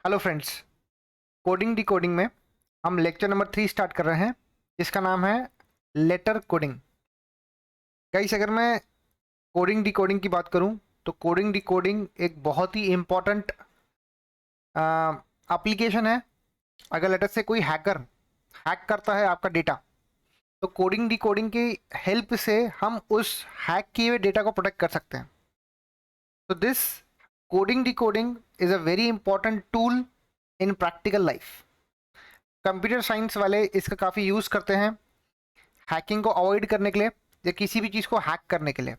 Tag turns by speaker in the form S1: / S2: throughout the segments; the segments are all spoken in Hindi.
S1: हेलो फ्रेंड्स, कोडिंग डिकोडिंग में हम लेक्चर नंबर 3 स्टार्ट कर रहे हैं जिसका नाम है लेटर कोडिंग। गाइस, अगर मैं कोडिंग डिकोडिंग की बात करूं तो कोडिंग डिकोडिंग एक बहुत ही इम्पॉर्टेंट एप्लीकेशन है। अगर लेटर से कोई हैकर हैक करता है आपका डेटा, तो कोडिंग डिकोडिंग की हेल्प से हम उस हैक किए हुए डेटा को प्रोटेक्ट कर सकते हैं। तो this coding decoding is a very important tool in practical life. Computer science वाले इसका काफ़ी यूज़ करते हैं हैकिंग को अवॉइड करने के लिए या किसी भी चीज़ को हैक करने के लिए।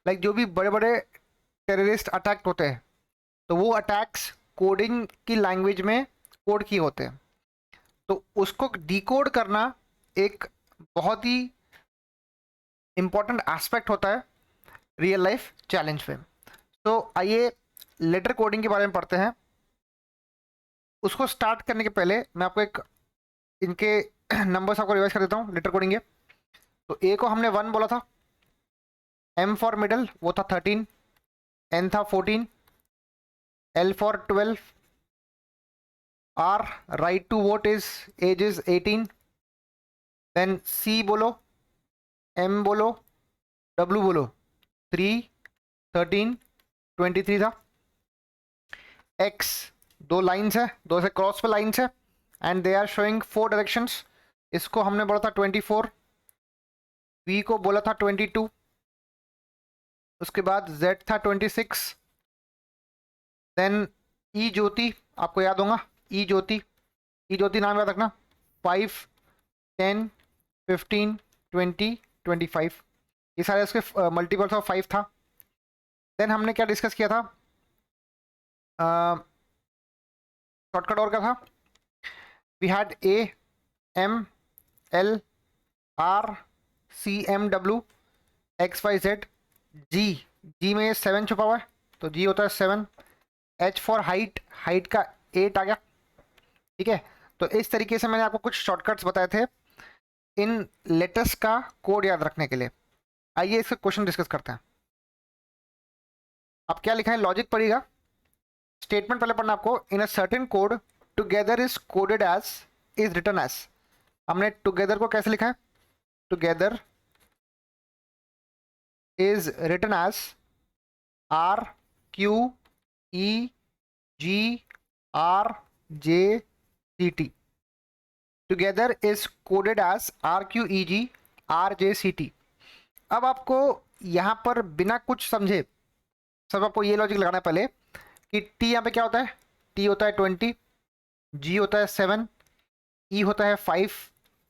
S1: लाइक जो भी बड़े बड़े टेररिस्ट अटैक होते हैं, तो वो अटैक्स कोडिंग की लैंग्वेज में कोड किए होते हैं। तो उसको डिकोड करना एक बहुत ही इम्पॉर्टेंट एस्पेक्ट होता है रियल लाइफ चैलेंज पे। तो आइए लेटर कोडिंग के बारे में पढ़ते हैं। उसको स्टार्ट करने के पहले मैं आपको एक इनके नंबर्स आपको रिवाइज कर देता हूँ लेटर कोडिंग के। तो ए को हमने 1 बोला था, एम फॉर मिडल वो था 13, एन था 14, L for 12, R right to vote is age is 18, then C बोलो, एम बोलो, डब्ल्यू बोलो 3, 13, 23 था। एक्स दो लाइन्स है, दो से क्रॉस पे लाइन्स है and they are showing 4 directions. इसको हमने बोला था 24, वी को बोला था 22, उसके बाद जेड था 26, देन ई ज्योति आपको याद होगा, ई ज्योति, ई ज्योति नाम याद रखना, 5, 10, 15, 20, 25, ये सारे उसके मल्टीपल्स ऑफ 5 था। देन हमने क्या डिस्कस किया था, शॉर्टकट और क्या था, we had A M L R C M W X Y Z, G, G में 7 छुपा हुआ है तो जी होता है 7, एच फॉर हाइट, हाइट का 8 आ गया। ठीक है, तो इस तरीके से मैंने आपको कुछ शॉर्टकट्स बताए थे इन लेटर्स का कोड याद रखने के लिए। आइए इसका क्वेश्चन डिस्कस करते हैं। अब क्या लिखा है, लॉजिक पढ़िएगा। स्टेटमेंट पहले पढ़ना आपको, in a certain code together is coded as is written as. हमने टुगेदर को कैसे लिखा है, together is written as R Q E G R J C T. Together is coded as R Q E G R J C T. अब आपको यहाँ पर बिना कुछ समझे सब आपको ये लॉजिक लगाना है पहले कि टी यहाँ पे क्या होता है, टी होता है 20, जी होता है 7, ई होता है 5,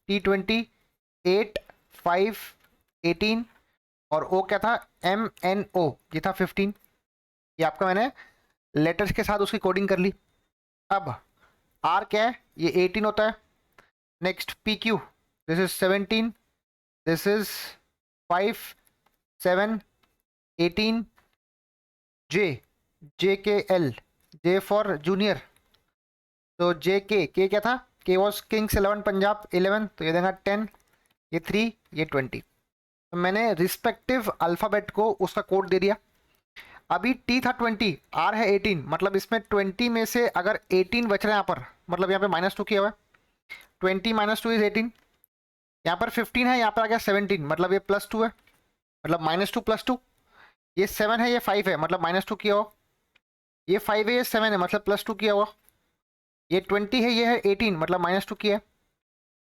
S1: टी 20, 8, 5, 18 और ओ क्या था, एम एन ओ, ये था 15। ये आपका मैंने लेटर्स के साथ उसकी कोडिंग कर ली। अब आर क्या है, ये 18 होता है। Next P Q, this is 17, this is 5, 7, 18, जे, जे के एल, जे फॉर जूनियर, तो जे के क्या था, के वॉज किंग्स 11 पंजाब 11, तो ये देगा 10, ये 3, ये 20। तो मैंने रिस्पेक्टिव अल्फ़ाबेट को उसका कोड दे दिया। अभी टी था 20, आर है 18, मतलब इसमें 20 में से अगर 18 बच रहा है यहाँ पर, मतलब यहाँ पे -2 किया हुआ है, 20 -2 इज 18। यहाँ पर 15 है, यहाँ पर आ गया 17, मतलब ये +2 है, मतलब -2 +2। ये 7 है, ये 5 है, मतलब -2 किया हुआ। ये 5 है, ये 7 है, मतलब +2 किया हुआ। ये 20 है, ये है 18, मतलब -2 किया है।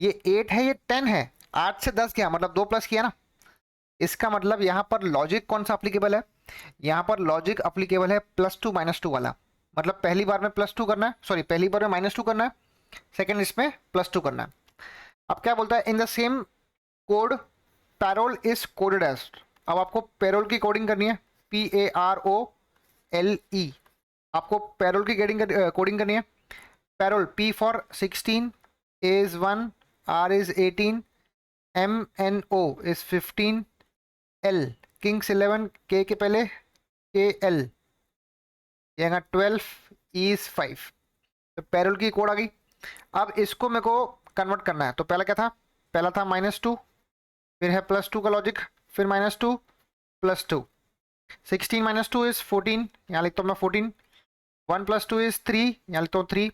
S1: ये 8 है, ये 10 है, 8 से 10 गया, मतलब 2 प्लस किया ना। इसका मतलब यहाँ पर लॉजिक कौन सा अप्लीकेबल है, यहाँ पर लॉजिक अप्लीकेबल है +2 -2 वाला। मतलब पहली बार में +2 करना है, सॉरी पहली बार में -2 करना है, सेकेंड इसमें +2 करना है। अब क्या बोलता है, in the same code parole is coded as. अब आपको पैरोल की कोडिंग करनी है, PAROLE, आपको पैरोल की कोडिंग करनी है। Parole P for 16, A is 1, R is 18, MNO is 15, L Kings 11, K के पहले KL, ये 12, E is 5। तो पैरोल की कोड आ गई। अब इसको मेरे को कन्वर्ट करना है, तो पहला क्या था, पहला था -2, फिर है +2 का लॉजिक, फिर -2 +2, 16 -2 इज 14, यहाँ लिखता हूँ मैं 14, 1 + 2 इज 3, यहाँ लिखता हूँ 3।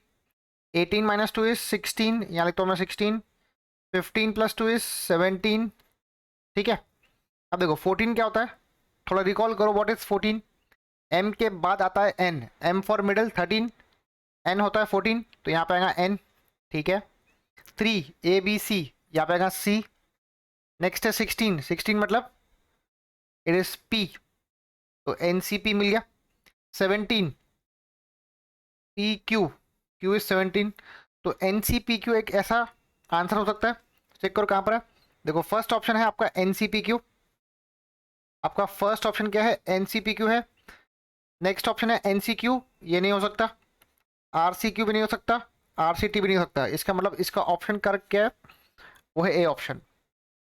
S1: 18 - 2 इज 16, यहाँ लिखता हूँ मैं 16। 15 + 2 इज 17। ठीक है, अब देखो 14 क्या होता है, थोड़ा रिकॉल करो व्हाट इज 14। m के बाद आता है n, m for middle 13, n होता है 14, तो यहाँ पे आएगा n। ठीक है, 3 a b c, यहाँ पे आएगा c। नेक्स्ट है 16, 16 मतलब इट इज p, तो ncp मिल गया। 17 p q, q इज 17, तो ncpq एक ऐसा आंसर हो सकता है। चेक करो कहाँ पर है, देखो फर्स्ट ऑप्शन है आपका ncpq, आपका फर्स्ट ऑप्शन क्या है, ncpq है। नेक्स्ट ऑप्शन है ncq, ये नहीं हो सकता। rcq भी नहीं हो सकता, rct भी नहीं हो सकता। इसका मतलब इसका ऑप्शन करेक्ट क्या है, वो है ए ऑप्शन।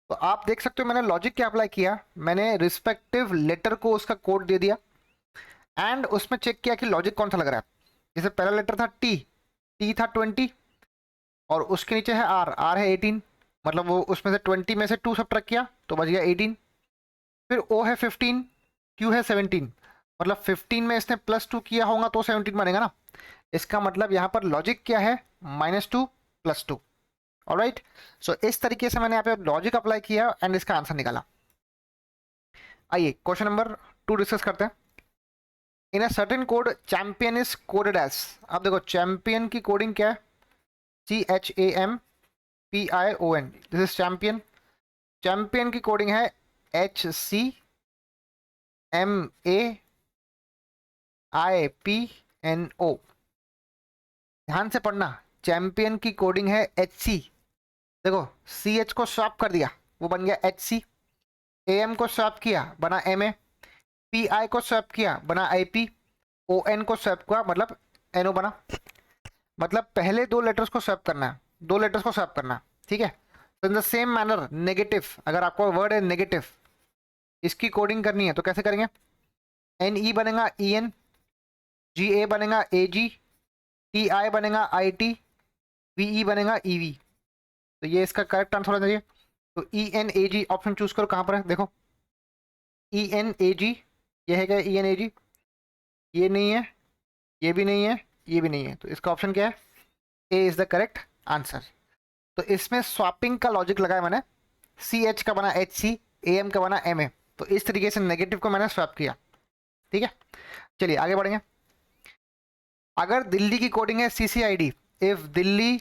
S1: तो आप देख सकते हो मैंने लॉजिक क्या अप्लाई किया, मैंने रिस्पेक्टिव लेटर को उसका कोड दे दिया एंड उसमें चेक किया कि लॉजिक कौन सा लग रहा है। जैसे पहला लेटर था टी, टी था 20 और उसके नीचे है आर, आर है 18, मतलब वो उसमें से 20 में से 2 सब्ट्रैक्ट किया तो बच गया 18। फिर ओ है 15, क्यू है 17, मतलब 15 में इसने +2 किया होगा तो 17 बनेगा ना। इसका मतलब यहाँ पर लॉजिक क्या है, -2 + 2। ऑलराइट, सो इस तरीके से मैंने यहाँ पे लॉजिक अप्लाई किया एंड इसका आंसर निकाला। आइए क्वेश्चन नंबर 2 डिस्कस करते हैं। In a certain code champion is coded as, अब देखो चैंपियन की कोडिंग क्या है, CHAMPION, this is champion. Champion की कोडिंग है HCMAIPNO। ध्यान से पढ़ना, चैंपियन की कोडिंग है HC। देखो CH को स्वैप कर दिया, वो बन गया HC। AM को स्वैप किया बना MA, PI को स्वैप किया बना IP, ON को स्वैप किया मतलब NO बना। मतलब पहले दो लेटर्स को स्वैप करना है, दो लेटर्स को स्वैप करना है। ठीक है, तो इन द सेम मैनर नेगेटिव, अगर आपको वर्ड है नेगेटिव, इसकी कोडिंग करनी है तो कैसे करेंगे, NE बनेगा EN, GA बनेगा AG, TI बनेगा IT, VE बनेगा EV। तो ये इसका करेक्ट आंसर होना चाहिए। तो ENAG ऑप्शन चूज करो, कहाँ पर है देखो, ENAG, ये है क्या ENAG, ये नहीं है, ये भी नहीं है, ये भी नहीं है, तो इसका ऑप्शन क्या है, ए इज द करेक्ट आंसर। तो इसमें स्वैपिंग का लॉजिक लगाया मैंने, CH का बना HC, AM का बना MA, तो इस तरीके से नेगेटिव को मैंने स्वैप किया। ठीक है, चलिए आगे बढ़ेंगे। अगर दिल्ली की कोडिंग है CCID, if Delhi,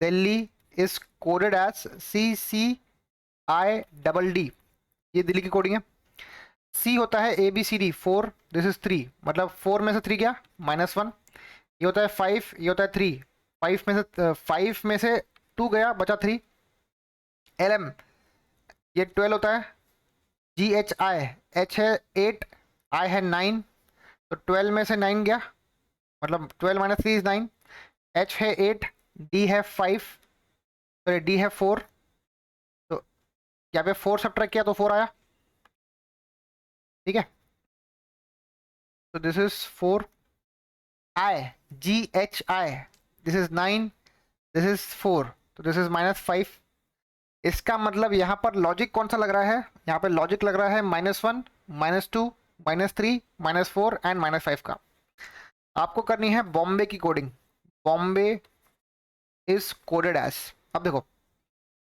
S1: Delhi is coded as CCIDD, ये दिल्ली की कोडिंग है। C होता है ABCD 4, दिस इज 3, मतलब 4 में से 3 क्या, -1। ये होता है 5, ये होता है 3, 5 में से 2 गया बचा 3। LM, ये 12 होता है। GHI, H है 8, I है 9, तो 12 में से 9 गया, मतलब 12 - 3 इज 9। H है 8, D है 5, सॉरी D है 4, तो यहाँ पे 4 सब्ट्रैक्ट किया तो 4 आया। ठीक है, तो this is 4। I, GHI, this is 9, this is 4, तो दिस इज -5। इसका मतलब यहाँ पर लॉजिक कौन सा लग रहा है, यहाँ पे लॉजिक लग रहा है -1, -2, -3, -4 एंड -5 का। आपको करनी है बॉम्बे की coding, Bombay is coded as, अब देखो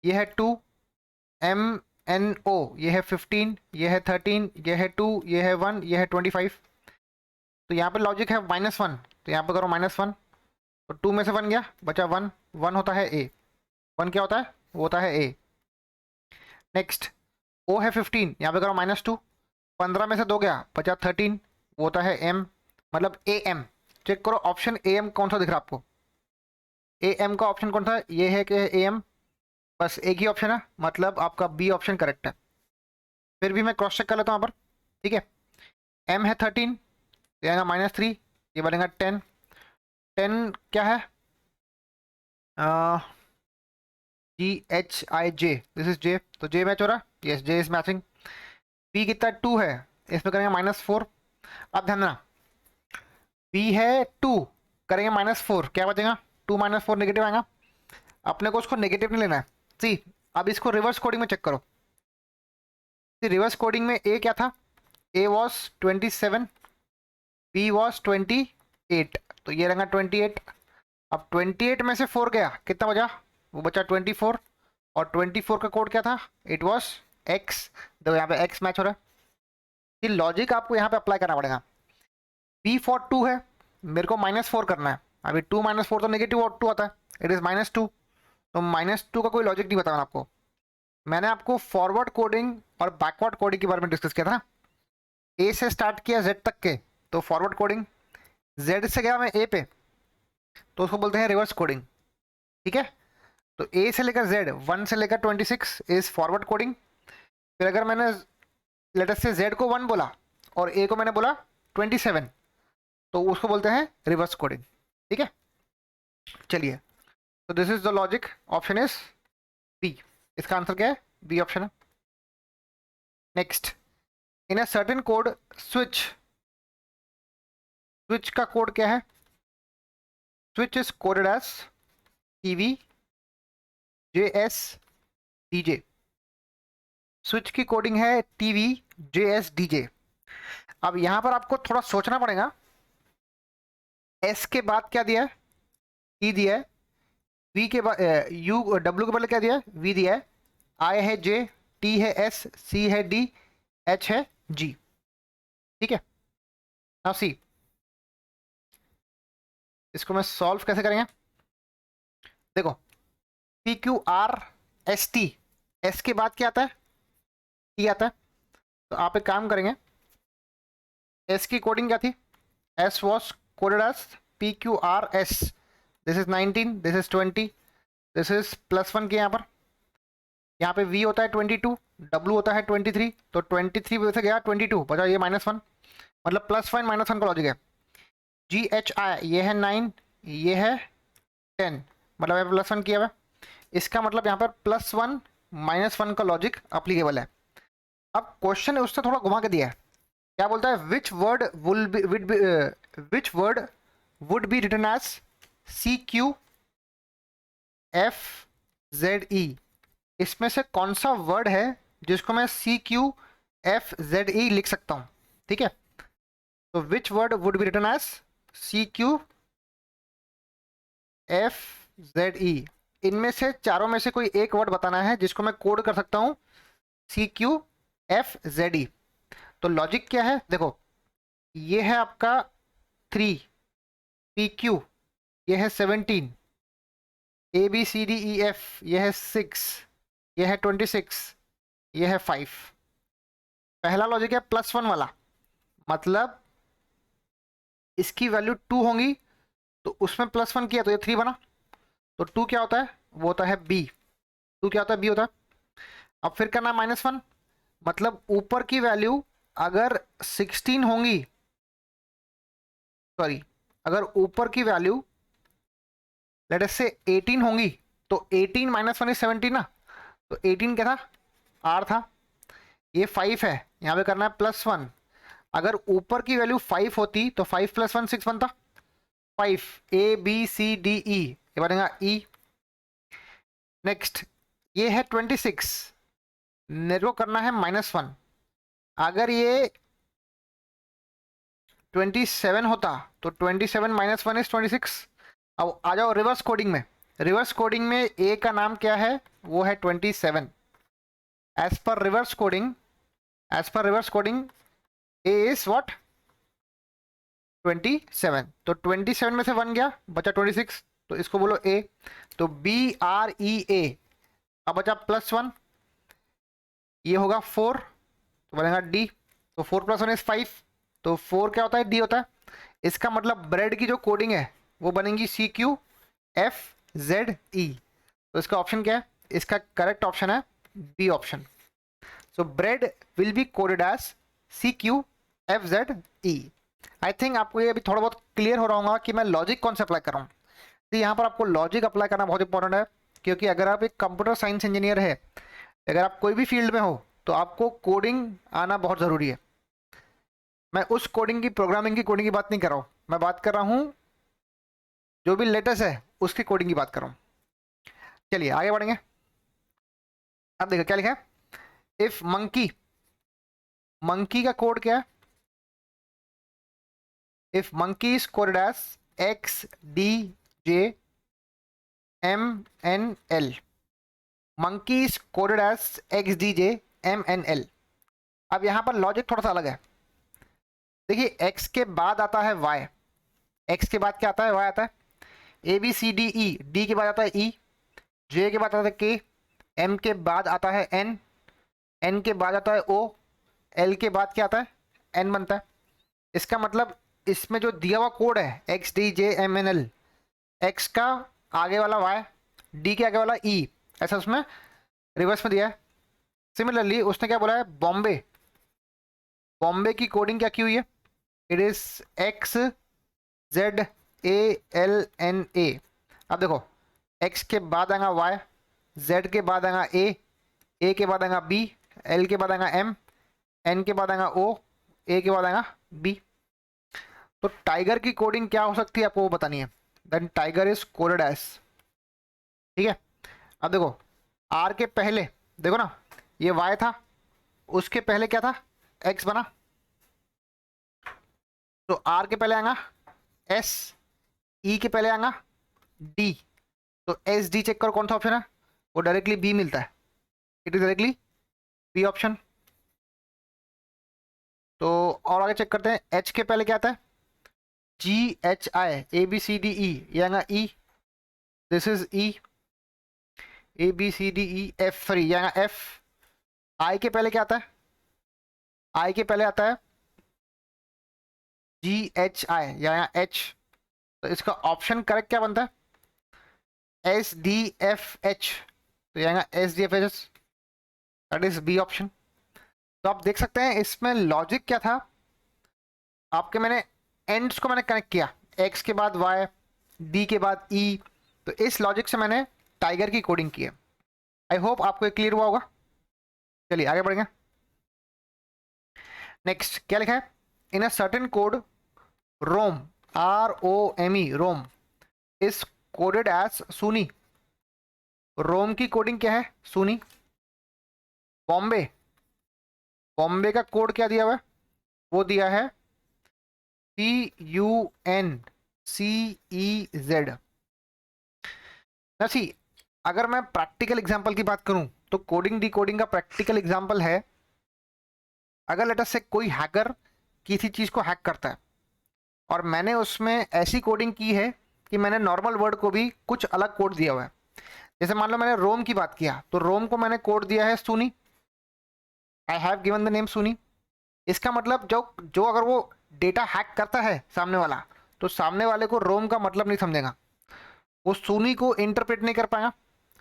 S1: ये है 2, MNO, ये है 15, ये है 13, ये है 2, ये है 1, ये है 25। तो यहाँ पे लॉजिक है -1, तो यहाँ पे करो -1, तो 2 में से 1 गया बचा 1, 1 होता है A, 1 क्या होता है, वो होता है A। नेक्स्ट O है 15, यहाँ पे करो -2, 15 में से 2 गया बचा 13, वो होता है M, मतलब AM। चेक करो ऑप्शन AM कौन सा दिख रहा है आपको, AM का ऑप्शन कौन सा है, ये है कि AM, बस एक ही ऑप्शन है, मतलब आपका B ऑप्शन करेक्ट है। फिर भी मैं क्रॉस चेक कर लेता हूँ यहाँ पर। ठीक है, M है 13, ये आएगा -3, ये बनेगा 10, 10 क्या है, GHIJ, दिस इज J, तो J मैच हो रहा है, yes J is matching. P कितना 2 है, इसमें करेंगे -4। अब ध्यान देना, P है 2, करेंगे -4, क्या बचेगा, 2 - 4 नेगेटिव आएगा, अपने को उसको नेगेटिव नहीं लेना है। सी, अब इसको रिवर्स कोडिंग में चेक करो, रिवर्स कोडिंग में A क्या था, A वॉज 27, p वॉज 28, तो ये रहेगा 28। अब 28 में से 4 गया, कितना बचा? वो बचा 24, और 24 का कोड क्या था? It was x। देखो यहाँ पे x मैच हो रहा है। ये लॉजिक आपको यहाँ पे अप्लाई करना पड़ेगा। p फॉर 2 है, मेरे को -4 करना है। अभी 2 - 4 तो नेगेटिव 2 आता है, इट इज -2, तो -2 का कोई लॉजिक नहीं बताना आपको। मैंने आपको फॉरवर्ड कोडिंग और बैकवर्ड कोडिंग के बारे में डिस्कस किया था ना। ए से स्टार्ट किया जेड तक के, तो फॉरवर्ड कोडिंग। जेड से गया मैं ए पे, तो उसको बोलते हैं रिवर्स कोडिंग। ठीक है, तो ए से लेकर जेड, 1 से लेकर 26 इज फॉरवर्ड कोडिंग। फिर अगर मैंने लेटर से जेड को 1 बोला और ए को मैंने बोला 27, तो उसको बोलते हैं रिवर्स कोडिंग। ठीक है, चलिए, तो this is the logic. Option is B. इसका आंसर क्या है? बी ऑप्शन है। Next, in a certain code switch, switch का कोड क्या है? Switch is coded as TV JS DJ। Switch की कोडिंग है टीवी JS DJ। अब यहां पर आपको थोड़ा सोचना पड़ेगा। S के बाद क्या दिया है? T दिया है। V के बाद U W के बदले क्या दिया है? V दिया है। I है J, T है S, C है D, H है G। ठीक है, नाउ सी, इसको मैं सॉल्व कैसे करेंगे? देखो, PQRST, S के बाद क्या आता है? T आता है। तो आप एक काम करेंगे, S की कोडिंग क्या थी? S was coded as PQRS। This is 19, this is 20, this is +1 के यहाँ पे V होता है 22, W होता है 23, तो 23 में से गया 22, बचा ये -1, मतलब +1 -1 का लॉजिक है। GHI ये है 9, ये है 10, मतलब +1 किया हुआ। इसका मतलब यहाँ पर +1 -1 का लॉजिक अप्लीकेबल है। अब क्वेश्चन उससे थोड़ा घुमा के दिया है। क्या बोलता है? Which word would be written as CQFZE। इसमें से कौन सा वर्ड है जिसको मैं CQFZE लिख सकता हूं? ठीक है, तो which word would be written as CQFZE। इनमें से चारों में से कोई एक वर्ड बताना है जिसको मैं कोड कर सकता हूं CQFZE। तो लॉजिक क्या है? देखो, ये है आपका 3, PQ ये है 17, ABCDEF ये है 6, ये है 26, ये है 5। पहला लॉजिक है +1 वाला, मतलब इसकी वैल्यू 2 होंगी, तो उसमें +1 किया तो ये 3 बना। तो 2 क्या होता है? वो होता है B। 2 क्या होता है? B होता है। अब फिर करना -1, मतलब ऊपर की वैल्यू अगर 16 होंगी, सॉरी, अगर ऊपर की वैल्यू लेट अस से 18 होंगी, तो 18 -1 इज 17 ना, तो 18 क्या था? R था। ये 5 है, यहाँ पे करना है +1। अगर ऊपर की वैल्यू 5 होती तो 5 + 1 6 बनता। 5 ABCDE, ये बनेगा E। नेक्स्ट, ये है 26, मेरे को करना है -1। अगर ये 27 होता तो 27 - 1 इज 26। अब आ जाओ रिवर्स कोडिंग में। रिवर्स कोडिंग में ए का नाम क्या है? वो है 27। एज पर रिवर्स कोडिंग, एज पर reverse coding A is what? 27। तो 27 में से 1 गया, बचा 26, तो इसको बोलो ए। तो BREA। अब बचा +1, ये होगा 4, तो बनेगा D। तो 4 + 1 इज 5, तो 4 क्या होता है? D होता है। इसका मतलब ब्रेड की जो कोडिंग है वो बनेगी CQFZE। तो इसका ऑप्शन क्या है? इसका करेक्ट ऑप्शन है B option. So bread will be coded as CQFZE। I think आपको ये अभी थोड़ा बहुत क्लियर हो रहा होगा कि मैं लॉजिक कौन सा अप्लाई कर रहा हूँ। तो यहाँ पर आपको लॉजिक अप्लाई करना बहुत इंपॉर्टेंट है, क्योंकि अगर आप एक कंप्यूटर साइंस इंजीनियर है, अगर आप कोई भी फील्ड में हो, तो आपको कोडिंग आना बहुत ज़रूरी है। मैं उस कोडिंग की, प्रोग्रामिंग की कोडिंग की बात नहीं कर रहा हूँ, मैं बात कर रहा हूँ जो भी लेटेस्ट है उसकी कोडिंग की बात कर रहा हूँ। चलिए आगे बढ़ेंगे। अब देखो क्या लिखा है। इफ मंकी, मंकी का कोड क्या है? If monkey is coded as XDJMNL, monkey is coded as XDJMNL। अब यहां पर लॉजिक थोड़ा सा अलग है। देखिए x के बाद आता है y, x के बाद क्या आता है, y आता है। ABCDE, D के बाद आता है E, J के बाद आता है K, M के बाद आता है N, N के बाद आता है O, L के बाद क्या आता है, N बनता है। इसका मतलब इसमें जो दिया हुआ कोड है XDJMNL, X का आगे वाला Y, D के आगे वाला E, ऐसा उसमें रिवर्स में दिया है। सिमिलरली उसने क्या बोला है, बॉम्बे, बॉम्बे की कोडिंग क्या की हुई है, इट इज XZALNA। अब देखो x के बाद आएगा y, z के बाद आएगा a के बाद आएगा b, l के बाद आएगा m, n के बाद आएगा o, a के बाद आएगा b। तो टाइगर की कोडिंग क्या हो सकती है आपको वो बतानी है। Then tiger is coded as, ठीक है। अब देखो r के पहले देखो ना, ये y था, उसके पहले क्या था, x बना। तो r के पहले आएगा s, e के पहले आएगा d। तो एस डी चेक करो कौन सा ऑप्शन है, वो डायरेक्टली बी मिलता है, it is directly B option. तो और आगे चेक करते हैं, एच के पहले क्या आता है, GHI, ABCDE, ये आएगा ई, दिस इज ई, ABCDEF3, ये आएगा एफ। आई के पहले क्या आता है, आई के पहले आता है GHI, ये आएगा एच। तो इसका ऑप्शन करेक्ट क्या बनता है, SDFH, तो ये आएगा SDFH, that is B option. तो आप देख सकते हैं इसमें लॉजिक क्या था, आपके मैंने एंड्स को मैंने कनेक्ट किया, x के बाद y, d के बाद e, तो इस लॉजिक से मैंने टाइगर की कोडिंग की है। आई होप आपको क्लियर हुआ होगा। चलिए आगे बढ़ेंगे। नेक्स्ट क्या लिखा है, in a certain code Rome, ROME, Rome is coded as सुनी। रोम की कोडिंग क्या है, सुनी। बॉम्बे, बॉम्बे का कोड क्या दिया हुआ है, वो दिया है CUNCEZ। सी, अगर मैं प्रैक्टिकल एग्जांपल की बात करूं तो कोडिंग डी कोडिंग का प्रैक्टिकल एग्जांपल है, अगर लेटर से कोई हैकर किसी चीज को हैक करता है और मैंने उसमें ऐसी कोडिंग की है कि मैंने नॉर्मल वर्ड को भी कुछ अलग कोड दिया हुआ है। जैसे मान लो मैंने रोम की बात किया, तो रोम को मैंने कोड दिया है सुनी, I have given the name सुनी। इसका मतलब जो जो अगर वो डेटा हैक करता है सामने वाला, तो सामने वाले को रोम का मतलब नहीं समझेगा, वो सुनी को इंटरप्रेट नहीं कर पाएगा।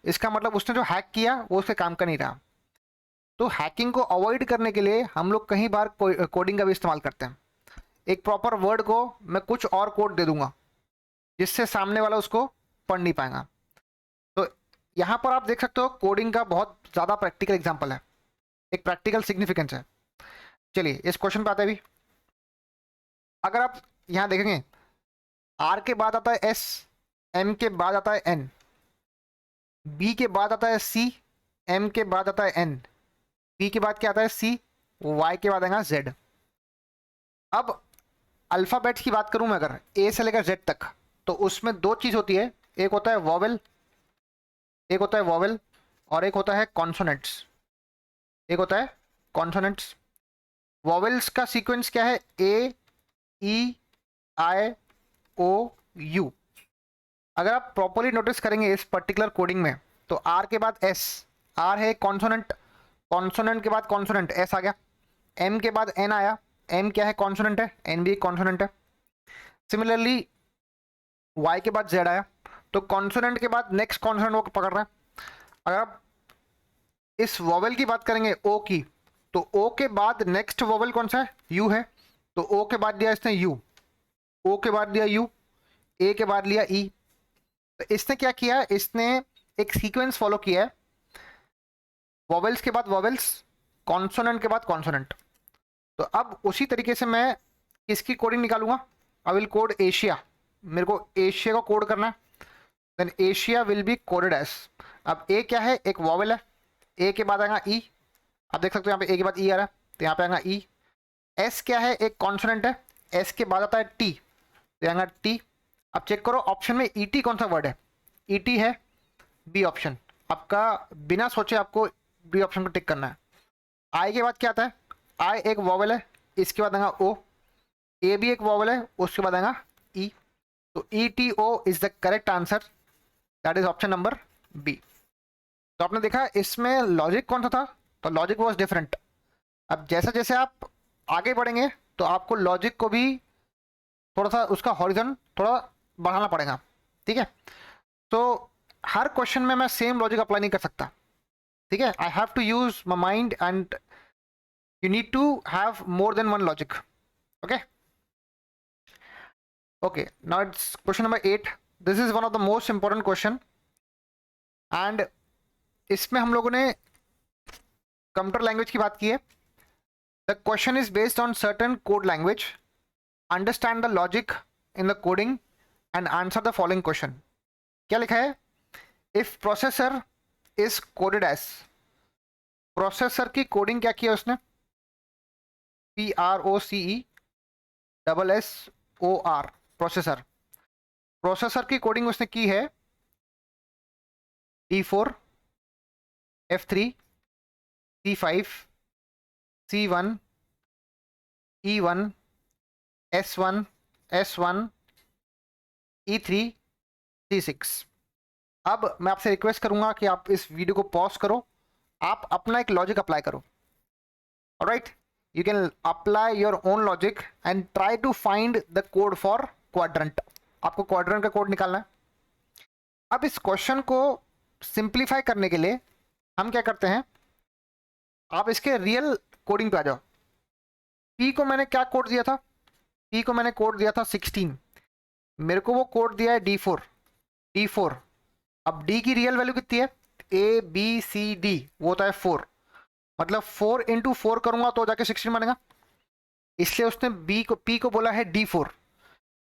S1: इसका मतलब उसने जो हैक किया वो उसके काम का नहीं रहा। तो हैकिंग को अवॉइड करने के लिए हम लोग कई बार कोडिंग का भी इस्तेमाल करते हैं। एक प्रॉपर वर्ड को मैं कुछ और कोड दे दूंगा जिससे सामने वाला उसको पढ़ नहीं पाएगा। तो यहाँ पर आप देख सकते हो कोडिंग का बहुत ज़्यादा प्रैक्टिकल एग्जाम्पल है, एक प्रैक्टिकल सिग्निफिकेंस है। चलिए इस क्वेश्चन पे आते हैं। भी अगर आप यहाँ देखेंगे, आर के बाद आता है एस, एम के बाद आता है एन, बी के बाद आता है सी, एम के बाद आता है एन, बी के बाद क्या आता है सी, वाई के बाद आएगा जेड। अब अल्फाबेट्स की बात करूं मैं अगर ए से लेकर जेड तक, तो उसमें दो चीज होती है, एक होता है वॉवेल, एक होता है वॉवेल और एक होता है कॉन्सोनेंट्स, एक होता है कॉन्सोनेंट्स। वॉवेल्स का सीक्वेंस क्या है, ए ई आई ओ यू। अगर आप प्रॉपरली नोटिस करेंगे इस पर्टिकुलर कोडिंग में, तो आर के बाद एस, आर है कॉन्सोनेंट, कॉन्सोनेंट के बाद कॉन्सोनेंट एस आ गया। एम के बाद एन आया, एम क्या है, कॉन्सोनेंट है, एन भी कॉन्सोनेंट है। सिमिलरली वाई के बाद जेड आया, तो कॉन्सोनेंट के बाद नेक्स्ट कॉन्सोनेंट वो पकड़ रहा है। अगर आप इस वॉवेल की बात करेंगे ओ की, तो ओ के बाद नेक्स्ट वॉवेल कौन सा है, यू है, तो ओ के बाद दिया इसने यू, ओ के बाद दिया यू, ए के बाद लिया ई। तो इसने क्या किया, इसने एक सीक्वेंस फॉलो किया है, वॉवेल्स के बाद वॉवेल्स, कॉन्सोनेंट के बाद कॉन्सोनेंट। तो अब उसी तरीके से मैं किसकी कोडिंग निकालूंगा, आई विल कोड एशिया, मेरे को एशिया को कोड करना है, then Asia will be coded as. अब ए क्या है, एक वॉवेल है, ए के बाद आएगा ई, आप देख सकते हो यहाँ पे ए के बाद ई आ रहा है, तो यहाँ पे आएगा ई। एस क्या है, एक कॉन्सोनेंट है, एस के बाद आता है टी, तो यहाँ टी। अब चेक करो ऑप्शन में ई टी कौन सा वर्ड है, ई टी है, बी ऑप्शन आपका, बिना सोचे आपको बी ऑप्शन पर टिक करना है। आई के बाद क्या आता है, आई एक वॉवल है, इसके बाद आएगा ओ, ए भी एक वॉवल है, उसके बाद आएगा ई, तो E T O is the correct answer, that is option number B. तो आपने देखा इसमें लॉजिक कौन सा था, तो लॉजिक वॉज डिफरेंट। अब जैसे जैसे आप आगे बढ़ेंगे तो आपको लॉजिक को भी थोड़ा सा उसका हॉरिजन थोड़ा बढ़ाना पड़ेगा, ठीक है। तो हर क्वेश्चन में मैं सेम लॉजिक अप्लाई नहीं कर सकता, ठीक है। I have to use my mind and you need to have more than one logic, okay. Okay, now it's question number 8। This is one of the most important question and इसमें हम लोगों ने कंप्यूटर लैंग्वेज की बात की है। The question is based on certain code language, understand the logic in the coding and answer the following question. क्या लिखा है, if processor is coded as, processor की कोडिंग क्या की है उसने, PROCESSOR, प्रोसेसर, प्रोसेसर की कोडिंग उसने की है D4, F3, C5, C1, E1, S1, S1, E3, C6। अब मैं आपसे रिक्वेस्ट करूंगा कि आप इस वीडियो को पॉज करो, आप अपना एक लॉजिक अप्लाई करो, alright. You can apply your own logic and try to find the code for quadrant. आपको क्वाड्रेंट का कोड निकालना है। अब इस क्वेश्चन को सिंप्लीफाई करने के लिए हम क्या करते हैं, आप इसके रियल कोडिंग पे आ जाओ। पी को मैंने क्या कोड दिया था, पी को मैंने कोड दिया था 16, मेरे को वो कोड दिया है D4। अब डी की रियल वैल्यू कितनी है, ABCD, वो होता है 4, मतलब 4 इंटू 4 करूंगा तो जाके 16 बनेगा। इसलिए उसने पी को बोला है D4,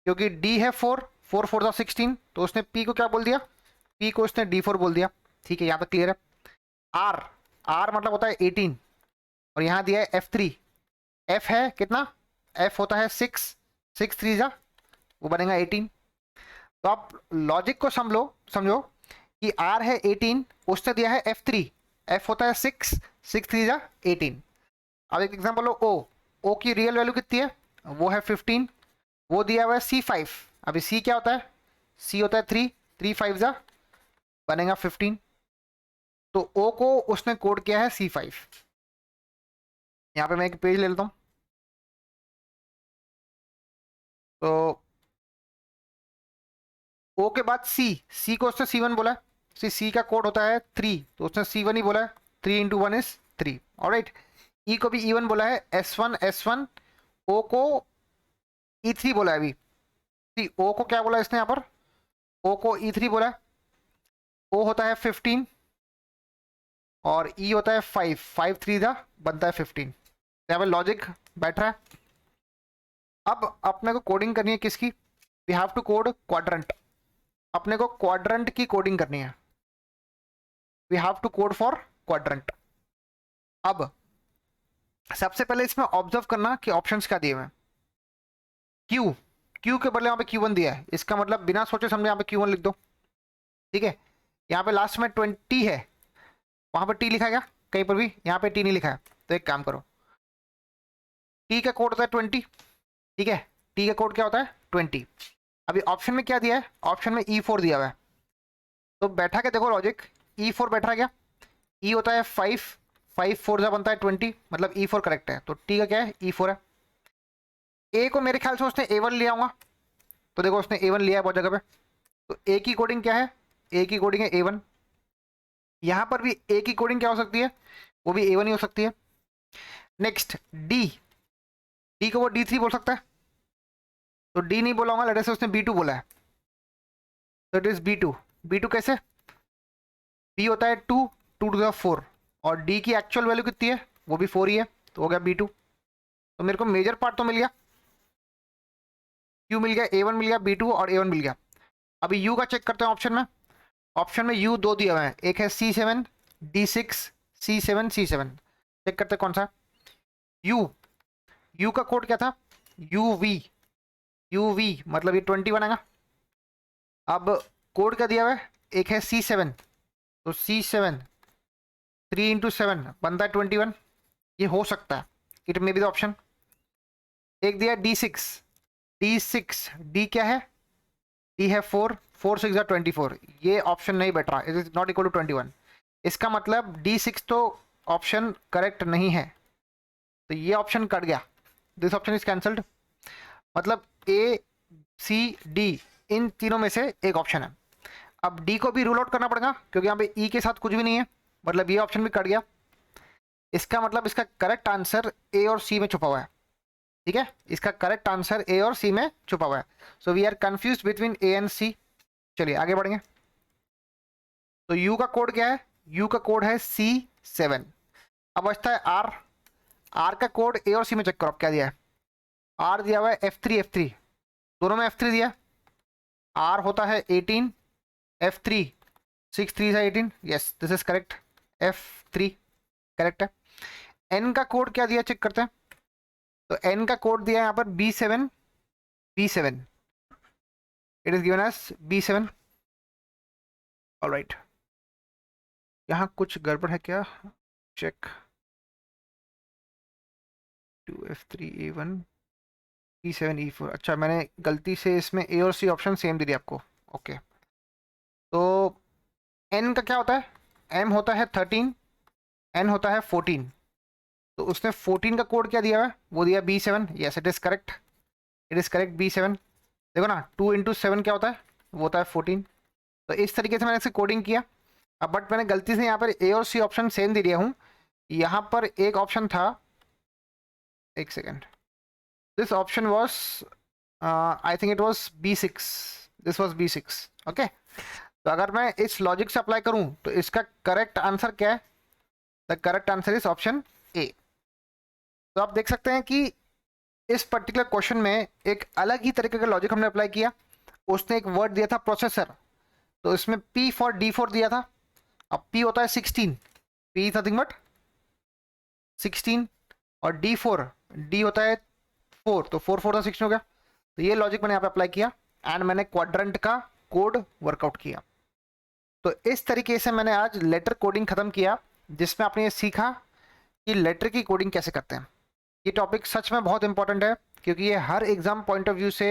S1: क्योंकि D है 4, 4 4 16, तो उसने पी को क्या बोल दिया, पी को उसने D4 बोल दिया, ठीक है, यहाँ तक क्लियर है। आर मतलब होता है 18, और यहाँ दिया है F3, F है कितना, F होता है 6, 6 3 जा, वो बनेगा 18। तो आप लॉजिक को समझो कि R है 18, उसने दिया है F3, F होता है 6, 6 3 जा 18। अब एक एग्जांपल लो, O की रियल वैल्यू कितनी है, वो है 15, वो दिया हुआ है C5। अभी C क्या होता है, C होता है 3, 3 5 जा बनेगा 15, तो O को उसने कोड किया है C5। यहाँ पे मैं एक पेज ले लेता हूँ, तो O के बाद C को उसने C1 बोला है, C का कोड होता है 3, तो उसने C1 ही बोला है, 3 इंटू 1 इज 3, ऑलराइट। E को भी E1 बोला है, S1, O को E3 बोला है। अभी O को क्या बोला इसने यहाँ पर, O को E3 बोला है, O होता है 15 और E होता है 5, 5 3 जा बनता है 15। यहाँ पर लॉजिक बैठ रहा है। अब अपने को कोडिंग करनी है किसकी, we have to code quadrant, अपने को क्वाड्रेंट की कोडिंग करनी है, we have to code for quadrant. अब सबसे पहले इसमें ऑब्जर्व करना कि ऑप्शंस क्या दिए हुए हैं। क्यू के बदले यहाँ पे Q1 दिया है, इसका मतलब बिना सोचे समझे यहाँ पे Q1 लिख दो, ठीक है। यहाँ पे लास्ट में 20 है, वहां पर T लिखा गया कहीं पर भी, यहाँ पे T नहीं लिखा है, तो एक काम करो, T का कोड होता है 20, ठीक है, T का कोड क्या होता है 20। अभी ऑप्शन में क्या दिया है, ऑप्शन में E4 दिया हुआ है, तो बैठा के देखो लॉजिक, E4 बैठा गया, E होता है 5, 5 4 जा बनता है 20, मतलब E4 करेक्ट है, तो T का क्या है E4 है। A को मेरे ख्याल से उसने A1 लिया होगा, तो देखो उसने A1 लिया है बहुत जगह पे, तो A की कोडिंग क्या है, A की कोडिंग है A1, यहाँ पर भी A की कोडिंग क्या हो सकती है, वो भी A1 ही हो सकती है। नेक्स्ट D को वो D3 बोल सकता है, तो D नहीं बोला होगा, लेटर से उसने B2 बोला है, तो इट इज B2 कैसे, B होता है 2 2 टू 4, और D की एक्चुअल वैल्यू कितनी है, वो भी 4 ही है, तो हो गया B2। तो मेरे को मेजर पार्ट तो मिल गया, Q मिल गया, A1 मिल गया, B2 और A1 मिल गया। अभी U का चेक करते हैं ऑप्शन में, ऑप्शन में U 2 दिया हुआ है, एक है C7 D6 C7 C7, check करते हैं कौन सा। U का कोड क्या था, UV, UV मतलब ये 21 आएगा। अब कोड क्या दिया हुआ है, एक है C7, तो C7 3 इंटू 7 बनता है 21, ये हो सकता है, it may be the option. एक दिया D6, D क्या है, D है 4, 4 6 24, ये ऑप्शन नहीं बैठ रहा, it is not equal to 21। इसका मतलब D6 तो ऑप्शन करेक्ट नहीं है, तो ये ऑप्शन कट गया, दिस ऑप्शन इज कैंसल्ड। मतलब A C D इन तीनों में से एक ऑप्शन है। अब डी को भी रूल आउट करना पड़ेगा क्योंकि यहाँ पे ई के साथ कुछ भी नहीं है, मतलब ये ऑप्शन भी कट गया। इसका मतलब इसका करेक्ट आंसर ए और सी में छुपा हुआ है, ठीक है, इसका करेक्ट आंसर ए और सी में छुपा हुआ है। So we are confuse between A and C. चलिए आगे बढ़ेंगे। तो यू का कोड क्या है, यू का कोड है C7। अब बचता है आर, आर का कोड ए और सी में चेक करो, क्या दिया है, आर दिया हुआ है F3, दोनों में F3 दिया। आर होता है 18, F3 6 3 18, yes this is correct, F3 correct है। एन का कोड क्या दिया चेक करते हैं। तो एन का कोड दिया है यहाँ पर B7, it is given as B7। Alright, यहाँ कुछ गड़बड़ है क्या, चेक 2F3A1 E7 E4, अच्छा मैंने गलती से इसमें ए और सी ऑप्शन सेम दे दिया आपको, ओके। तो एन का क्या होता है, एम होता है 13, एन होता है 14, तो उसने 14 का कोड क्या दिया हुआ है, वो दिया B7, yes it is correct, it is correct B7। देखो ना 2 इंटू 7 क्या होता है, वो होता है 14। तो इस तरीके से मैंने इसे कोडिंग किया। अब बट मैंने गलती से यहाँ पर ए और सी ऑप्शन सेम दे दिया हूँ, यहाँ पर एक ऑप्शन था, एक second, this option was I think it was B6, this was B6, okay. तो अगर मैं इस लॉजिक से अप्लाई करूँ तो इसका करेक्ट आंसर क्या है, the correct answer is option A. तो आप देख सकते हैं कि इस पर्टिकुलर क्वेश्चन में एक अलग ही तरीके का लॉजिक हमने अप्लाई किया। उसने एक वर्ड दिया था प्रोसेसर, तो इसमें P फॉर D4 दिया था। अब P होता है 16, P इज नथिंग बट 16, और D4, D होता है 4, तो 4 4 16 हो गया। तो ये लॉजिक मैंने यहाँ पे अप्लाई किया एंड मैंने क्वाड्रेंट का कोड वर्कआउट किया। तो इस तरीके से मैंने आज लेटर कोडिंग खत्म किया, जिसमें आपने ये सीखा कि लेटर की कोडिंग कैसे करते हैं। ये टॉपिक सच में बहुत इंपॉर्टेंट है क्योंकि ये हर एग्जाम पॉइंट ऑफ व्यू से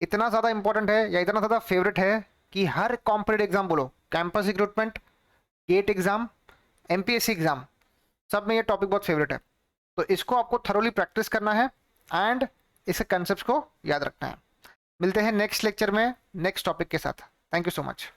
S1: इतना ज़्यादा इंपॉर्टेंट है या इतना ज़्यादा फेवरेट है कि हर कॉम्पिटेटिव एग्जाम बोलो, campus recruitment, GATE exam, MPSC exam, सब में ये टॉपिक बहुत फेवरेट है। तो इसको आपको थरोली प्रैक्टिस करना है एंड इसके कंसेप्ट को याद रखना है। मिलते हैं नेक्स्ट लेक्चर में नेक्स्ट टॉपिक के साथ। Thank you so much.